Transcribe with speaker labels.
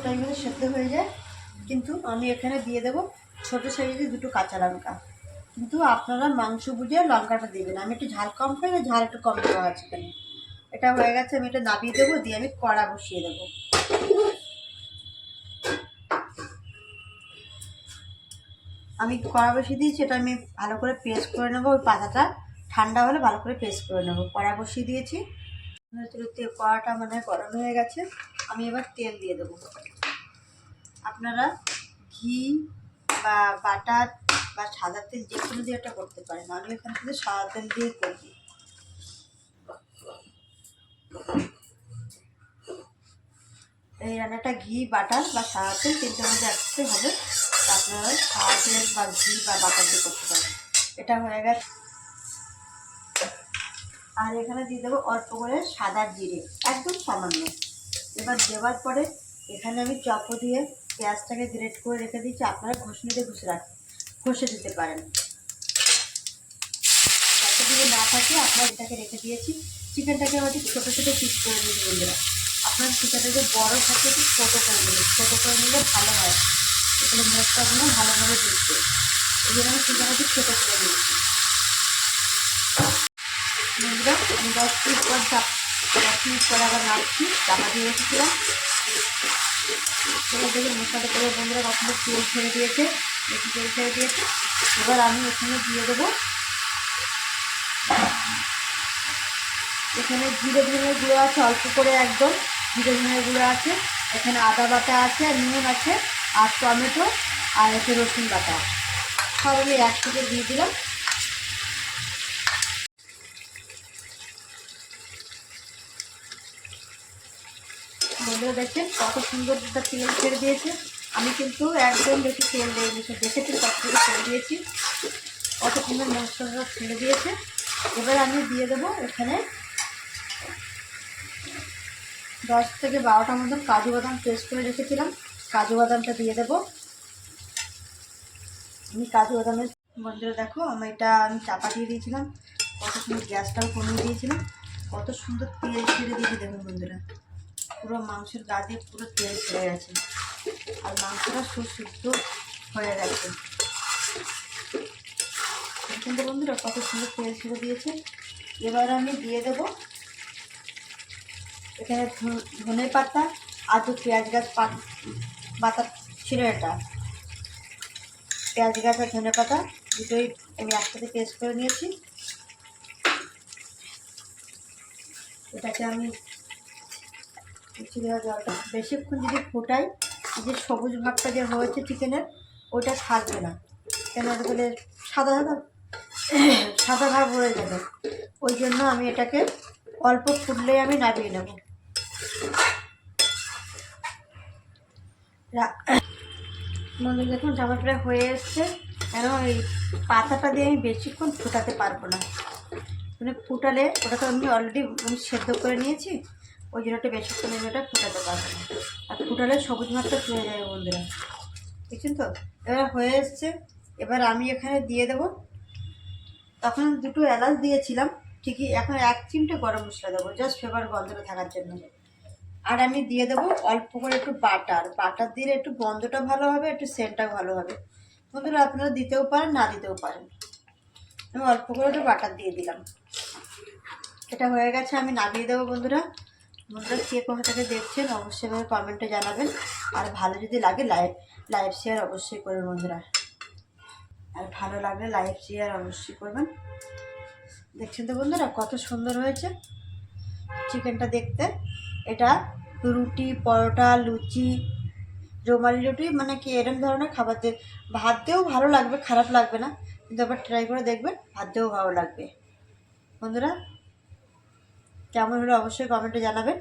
Speaker 1: টাইমে সেদ্ধ হয়ে যায়। কিন্তু আমি এখানে দিয়ে দেবো ছোটো সাইজের 2টো কাঁচা লঙ্কা। কিন্তু আপনারা মাংস বুঝে লঙ্কাটা দেবেন। আমি একটু ঝাল কম খাই, ঝাল একটু কম দেওয়া আছে এখানে। এটা হয়ে গেছে, আমি এটা নামিয়ে দেবো, দিয়ে আমি কড়া বসিয়ে দেবো। আমি কড়া বসিয়ে দিয়েছি, এটা আমি ভালো করে পেস্ট করে নেবো। ওই পাতাটা ঠান্ডা হলে ভালো করে পেস্ট করে নেবো। কড়া বসিয়ে দিয়েছি, কড়াটা মানে গরম হয়ে গেছে। আমি এবার তেল দিয়ে দেবো। আপনারা ঘি বা বাটার বা সাদা তেল যে কোনো দিয়ে একটা করতে পারেন। আমি এখান থেকে সাদা তেল দিয়ে করবি। এই রান্নাটা ঘি বাটার বা সাদা তেল তিনটের মধ্যে আসতে হবে। আপনারা সাদা তেল বা ঘি বা বাটার দিয়ে করতে পারেন। এটা হয়ে গেছে। আর এখানে দিয়ে দেবো অল্প করে সাদা জিরে, একদম সামান্য। এবার দেওয়ার পরে এখানে আমি চাকু দিয়ে পেঁয়াজটাকে গ্রেট করে রেখে দিচ্ছি। আপনারা ঘষনিতে ঘষে দিতে পারেন। চাকু যদি না থাকে আপনারা এটাকে রেখে দিয়েছি। চিকেনটাকে আমাদের ছোটো ছোটো পিস করে নিতে বন্ধুরা। আপনার চিকেনটাকে বড় থাকে একটু ছোটো করে নেবেন। ছোটো করে নিলে ভালো হয়, এখানে মশলাগুলো ভালোভাবে দিচ্ছে। এই জন্য আমি চিকেনটাকে ছোটো করে নিয়েছি বন্ধুরা। আমি 10 মিনিট পর আবার নাড়ছি, চাপা দিয়ে রেখেছিলাম। দেখে মশলাটা করে বন্ধুরা কখনো তেল ছেড়ে দিয়েছে, বেশি তেল ছেড়ে দিয়েছে। এবার আমি এখানে দিয়ে দেবো, এখানে জিরে ধনের গুঁড়ো আছে অল্প করে, একদম জিরে ধনের গুঁড়ো আছে। এখানে আদা বাটা আছে, আর নুন আছে, আর টমেটো, আর একটু রসুন বাটা, সব আমি একসাথে দিয়ে দিলাম। বন্ধুরা দেখছেন কত সুন্দর একটা তেল ছেড়ে দিয়েছে। আমি কিন্তু একদম বেশি তেল দিইনি, দেখেছি কত থেকে ছেড়ে দিয়েছি, কত সুন্দর মশলাটা ছেড়ে দিয়েছে। এবার আমি দিয়ে দেবো এখানে 10 থেকে 12টার মতন কাজু বাদাম পেস্ট করে রেখেছিলাম। কাজু বাদামটা দিয়ে দেবো। আমি কাজু বাদামের বন্ধুরা দেখো আমি চাপা দিয়ে দিয়েছিলাম, কত সুন্দর গ্যাসটাও কমিয়ে দিয়েছিলাম, কত সুন্দর তেল ছেড়ে দিয়েছি দেখুন বন্ধুরা। পুরো মাংসের গা দিয়ে পুরো তেল ছেড়ে গেছে, আর মাংসটা সুসিদ্ধ হয়ে গেছে। কিন্তু বন্ধুরা কত সুন্দর তেল ছেড়ে দিয়েছে। এবার আমি দিয়ে দেবো এখানে ধনে পাতা আর পেঁয়াজ গাছ পাতা ছিল, এটা পেঁয়াজ গাছ আর ধনে পাতা দুটোই আমি একসাথে পেস্ট করে নিয়েছি। এটাকে আমি জলটা বেশিক্ষণ যদি ফোটাই, যে সবুজ ভাবটা যে হয়েছে চিকেনের ওটা থাকবে না, কেন বলে সাদা সাদা সাদা ভাব হয়ে যাবে। ওই জন্য আমি এটাকে অল্প ফুটলেই আমি নামিয়ে নেব। মনে দেখুন টমেটোটা হয়ে এসছে, কেন এই পাতাটা দিয়ে আমি বেশিক্ষণ ফোটাতে পারবো না, মানে ফুটালে ওটা তো আমি অলরেডি সেদ্ধ করে নিয়েছি, ওই জন্য একটু বেশিক্ষণ আমি ওটা ফোটাতে পারবো না। আর ফুটালে সবুজ ভাতটা চলে যাবে বন্ধুরা, দেখছেন তো। এবার হয়ে এসছে, এবার আমি এখানে দিয়ে দেবো, তখন 2টো এলাচ দিয়েছিলাম ঠিকই, এখন 1 চিমটে গরম মশলা দেবো, জাস্ট ফ্লেভার গন্ধটা থাকার জন্য। আর আমি দিয়ে দেবো অল্প করে একটু বাটার দিলে একটু গন্ধটা ভালো হবে, একটু সেন্টটাও ভালো হবে বন্ধুরা। আপনারা দিতেও পারেন, না দিতেও পারেন। আমি অল্প করে একটু বাটার দিয়ে দিলাম। এটা হয়ে গেছে, আমি নামিয়ে দেবো বন্ধুরা। কে কোথা থেকে দেখছেন অবশ্যই ভাবে কমেন্টে জানাবেন। আর ভালো যদি লাগে লাইক শেয়ার অবশ্যই করবেন বন্ধুরা। আর ভালো লাগলে লাইক শেয়ার অবশ্যই করবেন। দেখছেন তো বন্ধুরা কত সুন্দর হয়েছে চিকেনটা দেখতে। এটা রুটি, পরোটা, লুচি, রুমালি রুটি, মানে কি এরকম ধরনের খাবার দিয়ে ভাত দিয়েও ভালো লাগবে, খারাপ লাগবে না। কিন্তু আবার ট্রাই করে দেখবেন, ভাত দিয়েও ভালো লাগবে বন্ধুরা। কেমন হলো অবশ্যই কমেন্টে জানাবেন।